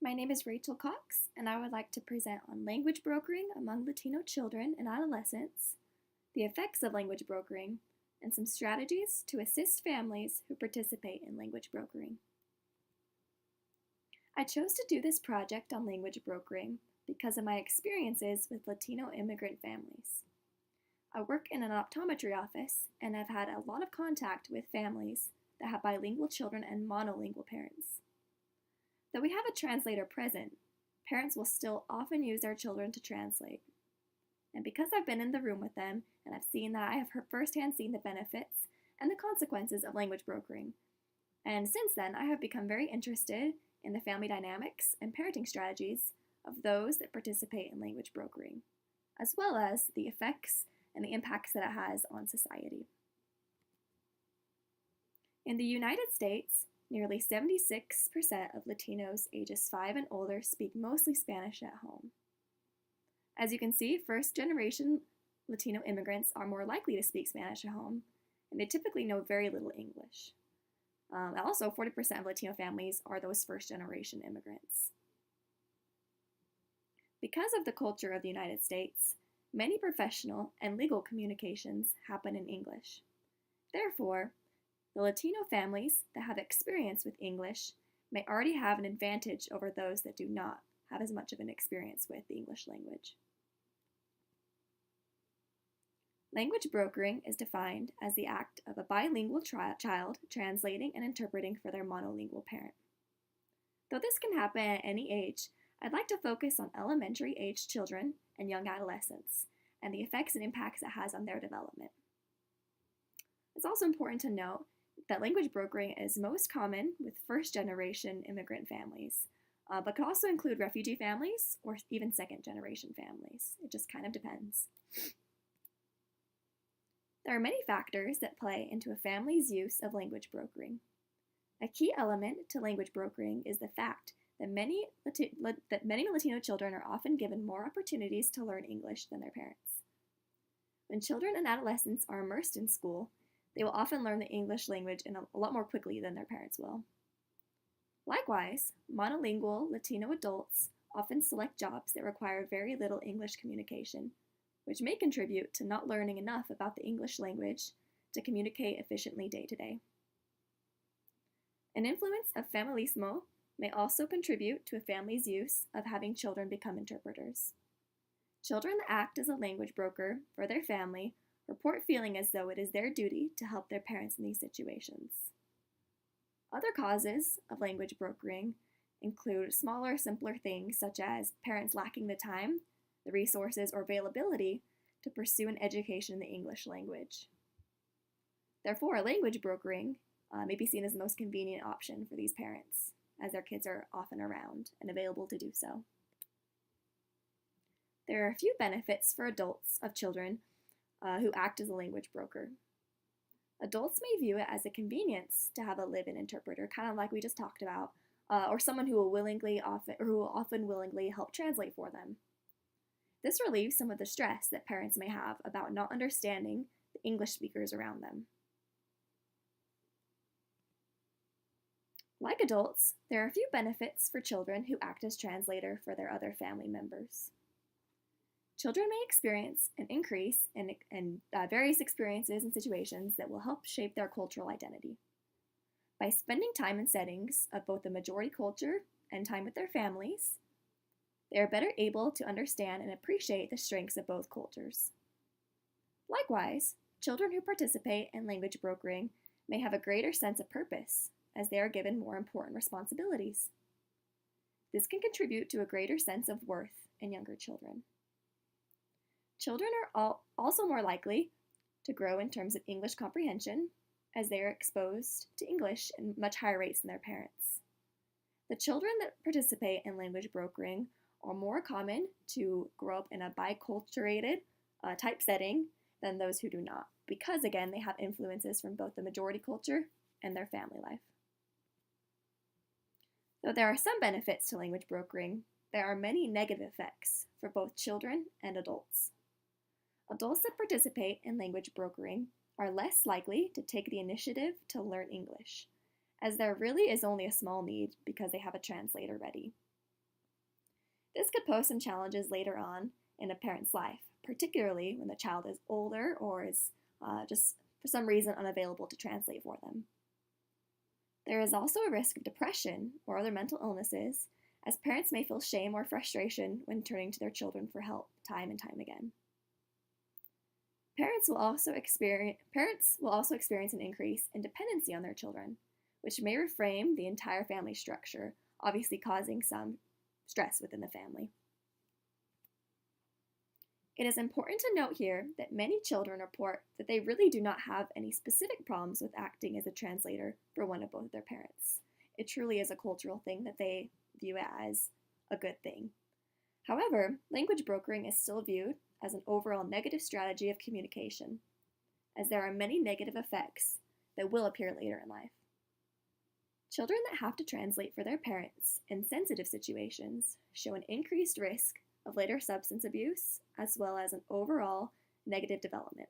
My name is Rachel Cox, and I would like to present on language brokering among Latino children and adolescents, the effects of language brokering, and some strategies to assist families who participate in language brokering. I chose to do this project on language brokering because of my experiences with Latino immigrant families. I work in an optometry office and have had a lot of contact with families that have bilingual children and monolingual parents. Though we have a translator present, parents will still often use their children to translate. And because I've been in the room with them and I've seen that I have firsthand seen the benefits and the consequences of language brokering, and since then I have become very interested in the family dynamics and parenting strategies of those that participate in language brokering, as well as the effects and the impacts that it has on society. In the United States, nearly 76% of Latinos ages 5 and older speak mostly Spanish at home. As you can see, first-generation Latino immigrants are more likely to speak Spanish at home, and they typically know very little English. Also, 40% of Latino families are those first-generation immigrants. Because of the culture of the United States, many professional and legal communications happen in English. Therefore, the Latino families that have experience with English may already have an advantage over those that do not have as much of an experience with the English language. Language brokering is defined as the act of a bilingual child translating and interpreting for their monolingual parent. Though this can happen at any age, I'd like to focus on elementary age children and young adolescents and the effects and impacts it has on their development. It's also important to note that language brokering is most common with first-generation immigrant families, but could also include refugee families or even second-generation families. It just kind of depends. There are many factors that play into a family's use of language brokering. A key element to language brokering is the fact that many Latino children are often given more opportunities to learn English than their parents. When children and adolescents are immersed in school, they will often learn the English language a lot more quickly than their parents will. Likewise, monolingual Latino adults often select jobs that require very little English communication, which may contribute to not learning enough about the English language to communicate efficiently day to day. An influence of familismo may also contribute to a family's use of having children become interpreters. Children that act as a language broker for their family report feeling as though it is their duty to help their parents in these situations. Other causes of language brokering include smaller, simpler things such as parents lacking the time, the resources, or availability to pursue an education in the English language. Therefore, language brokering may be seen as the most convenient option for these parents, as their kids are often around and available to do so. There are a few benefits for adults of children who act as a language broker. Adults may view it as a convenience to have a live-in interpreter, kind of like we just talked about, or someone who will often willingly help translate for them. This relieves some of the stress that parents may have about not understanding the English speakers around them. Like adults, there are a few benefits for children who act as translator for their other family members. Children may experience an increase in various experiences and situations that will help shape their cultural identity. By spending time in settings of both the majority culture and time with their families, they are better able to understand and appreciate the strengths of both cultures. Likewise, children who participate in language brokering may have a greater sense of purpose as they are given more important responsibilities. This can contribute to a greater sense of worth in younger children. Children are also more likely to grow in terms of English comprehension as they are exposed to English at much higher rates than their parents. The children that participate in language brokering are more common to grow up in a biculturated type setting than those who do not, because again, they have influences from both the majority culture and their family life. Though there are some benefits to language brokering, there are many negative effects for both children and adults. Adults that participate in language brokering are less likely to take the initiative to learn English, as there really is only a small need because they have a translator ready. This could pose some challenges later on in a parent's life, particularly when the child is older or is just for some reason unavailable to translate for them. There is also a risk of depression or other mental illnesses, as parents may feel shame or frustration when turning to their children for help time and time again. Parents will also experience an increase in dependency on their children, which may reframe the entire family structure, obviously causing some stress within the family. It is important to note here that many children report that they really do not have any specific problems with acting as a translator for one or both of their parents. It truly is a cultural thing that they view it as a good thing. However, language brokering is still viewed as an overall negative strategy of communication, as there are many negative effects that will appear later in life. Children that have to translate for their parents in sensitive situations show an increased risk of later substance abuse, as well as an overall negative development.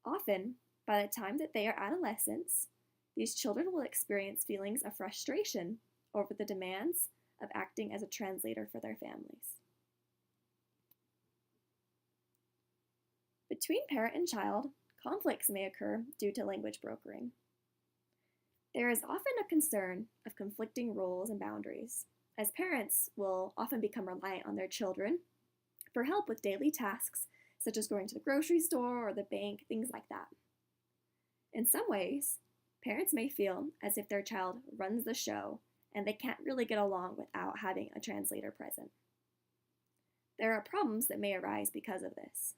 Often, by the time that they are adolescents, these children will experience feelings of frustration over the demands of acting as a translator for their families. Between parent and child, conflicts may occur due to language brokering. There is often a concern of conflicting roles and boundaries, as parents will often become reliant on their children for help with daily tasks such as going to the grocery store or the bank, things like that. In some ways, parents may feel as if their child runs the show and they can't really get along without having a translator present. There are problems that may arise because of this.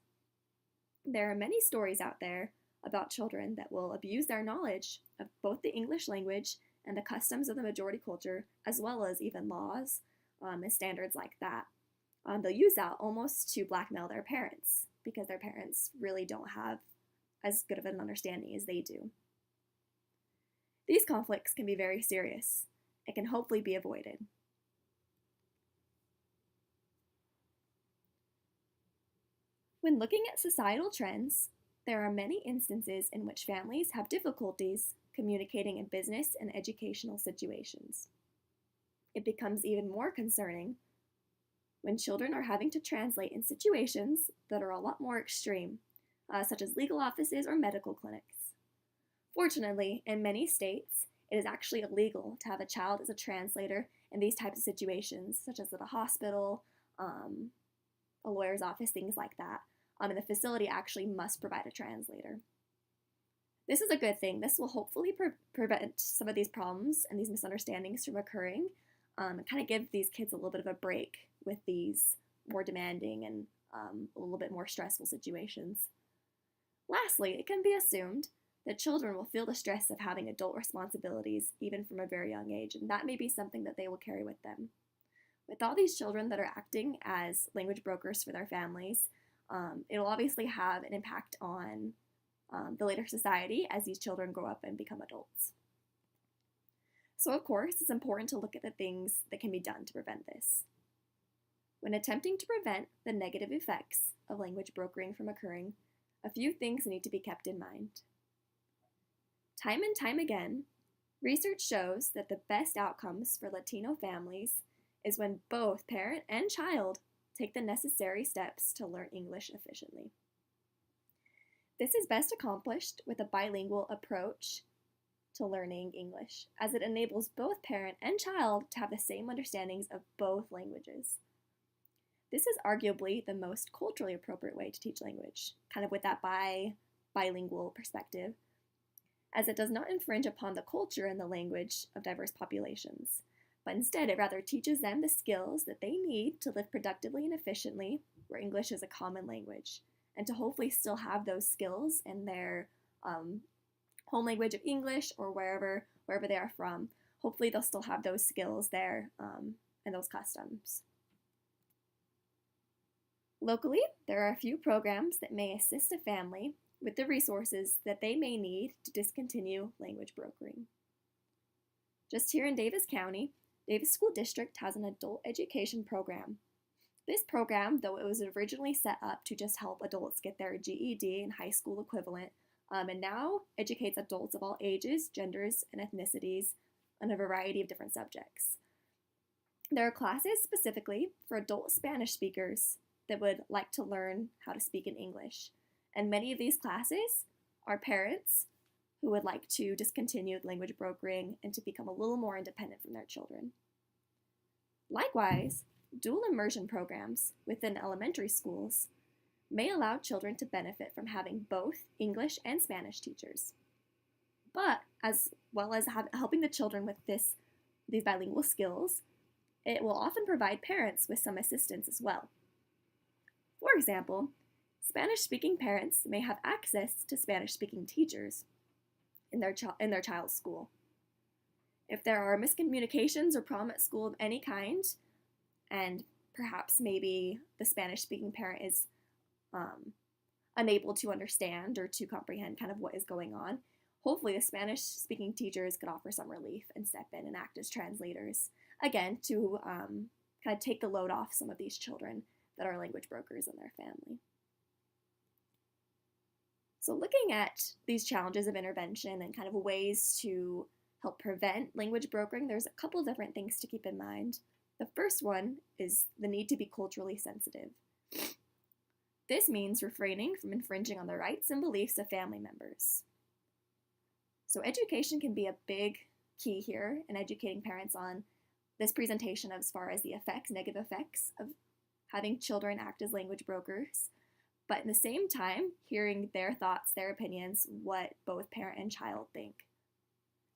There are many stories out there about children that will abuse their knowledge of both the English language and the customs of the majority culture, as well as even laws and standards like that. They'll use that almost to blackmail their parents because their parents really don't have as good of an understanding as they do. These conflicts can be very serious and can hopefully be avoided. When looking at societal trends, there are many instances in which families have difficulties communicating in business and educational situations. It becomes even more concerning when children are having to translate in situations that are a lot more extreme, such as legal offices or medical clinics. Fortunately, in many states, it is actually illegal to have a child as a translator in these types of situations, such as at a hospital, a lawyer's office, things like that. And the facility actually must provide a translator. This is a good thing. This will hopefully prevent some of these problems and these misunderstandings from occurring, and kind of give these kids a little bit of a break with these more demanding and a little bit more stressful situations. Lastly, it can be assumed that children will feel the stress of having adult responsibilities even from a very young age, and that may be something that they will carry with them. With all these children that are acting as language brokers for their families, it'll obviously have an impact on the later society as these children grow up and become adults. So of course, it's important to look at the things that can be done to prevent this. When attempting to prevent the negative effects of language brokering from occurring, a few things need to be kept in mind. Time and time again, research shows that the best outcomes for Latino families is when both parent and child take the necessary steps to learn English efficiently. This is best accomplished with a bilingual approach to learning English, as it enables both parent and child to have the same understandings of both languages. This is arguably the most culturally appropriate way to teach language, kind of with that bilingual perspective, as it does not infringe upon the culture and the language of diverse populations, but instead it rather teaches them the skills that they need to live productively and efficiently where English is a common language, and to hopefully still have those skills in their home language of English or wherever they are from. Hopefully they'll still have those skills there and those customs. Locally, there are a few programs that may assist a family with the resources that they may need to discontinue language brokering. Just here in Davis County, Davis School District has an adult education program. This program, though it was originally set up to just help adults get their GED and high school equivalent, and now educates adults of all ages, genders, and ethnicities on a variety of different subjects. There are classes specifically for adult Spanish speakers that would like to learn how to speak in English. And many of these classes are parents who would like to discontinue language brokering and to become a little more independent from their children. Likewise, dual immersion programs within elementary schools may allow children to benefit from having both English and Spanish teachers. But as well as helping the children with these bilingual skills, it will often provide parents with some assistance as well. For example, Spanish-speaking parents may have access to Spanish-speaking teachers in their child's school. If there are miscommunications or problem at school of any kind, and perhaps maybe the Spanish-speaking parent is unable to understand or to comprehend kind of what is going on, hopefully the Spanish-speaking teachers could offer some relief and step in and act as translators, again, to kind of take the load off some of these children that are language brokers in their family. So looking at these challenges of intervention and kind of ways to help prevent language brokering, there's a couple of different things to keep in mind. The first one is the need to be culturally sensitive. This means refraining from infringing on the rights and beliefs of family members. So education can be a big key here in educating parents on this presentation as far as the negative effects of having children act as language brokers, but at the same time, hearing their thoughts, their opinions, what both parent and child think.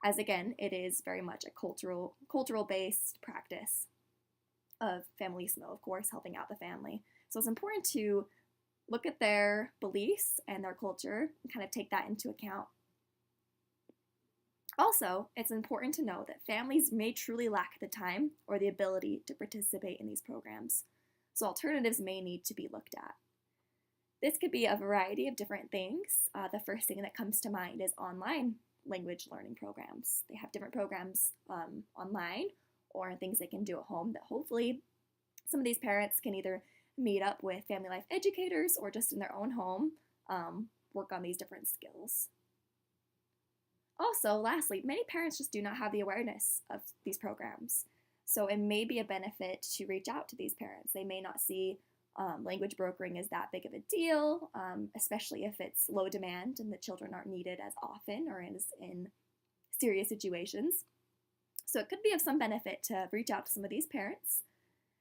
As again, it is very much a cultural-based practice of Familismo, of course, helping out the family. So it's important to look at their beliefs and their culture and kind of take that into account. Also, it's important to know that families may truly lack the time or the ability to participate in these programs, so alternatives may need to be looked at. This could be a variety of different things. The first thing that comes to mind is online language learning programs. They have different programs online or things they can do at home that hopefully some of these parents can either meet up with family life educators or just in their own home work on these different skills. Also, lastly, many parents just do not have the awareness of these programs. So it may be a benefit to reach out to these parents. They may not see language brokering as that big of a deal, especially if it's low demand and the children aren't needed as often or in serious situations. So it could be of some benefit to reach out to some of these parents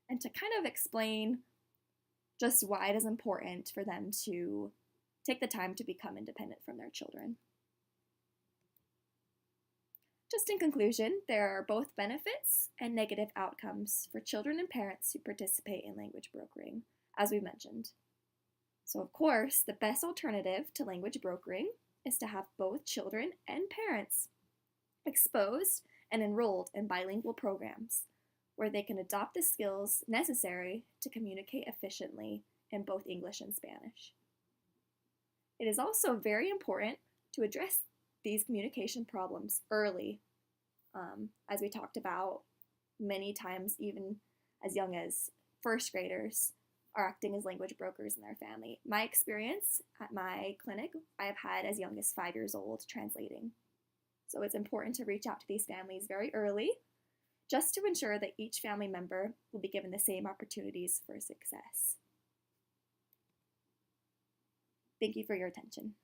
and to kind of explain just why it is important for them to take the time to become independent from their children. Just in conclusion, there are both benefits and negative outcomes for children and parents who participate in language brokering, as we mentioned. So of course, the best alternative to language brokering is to have both children and parents exposed and enrolled in bilingual programs where they can adopt the skills necessary to communicate efficiently in both English and Spanish. It is also very important to address these communication problems early, as we talked about many times, even as young as first graders are acting as language brokers in their family. My experience at my clinic, I have had as young as 5 years old translating. So it's important to reach out to these families very early, just to ensure that each family member will be given the same opportunities for success. Thank you for your attention.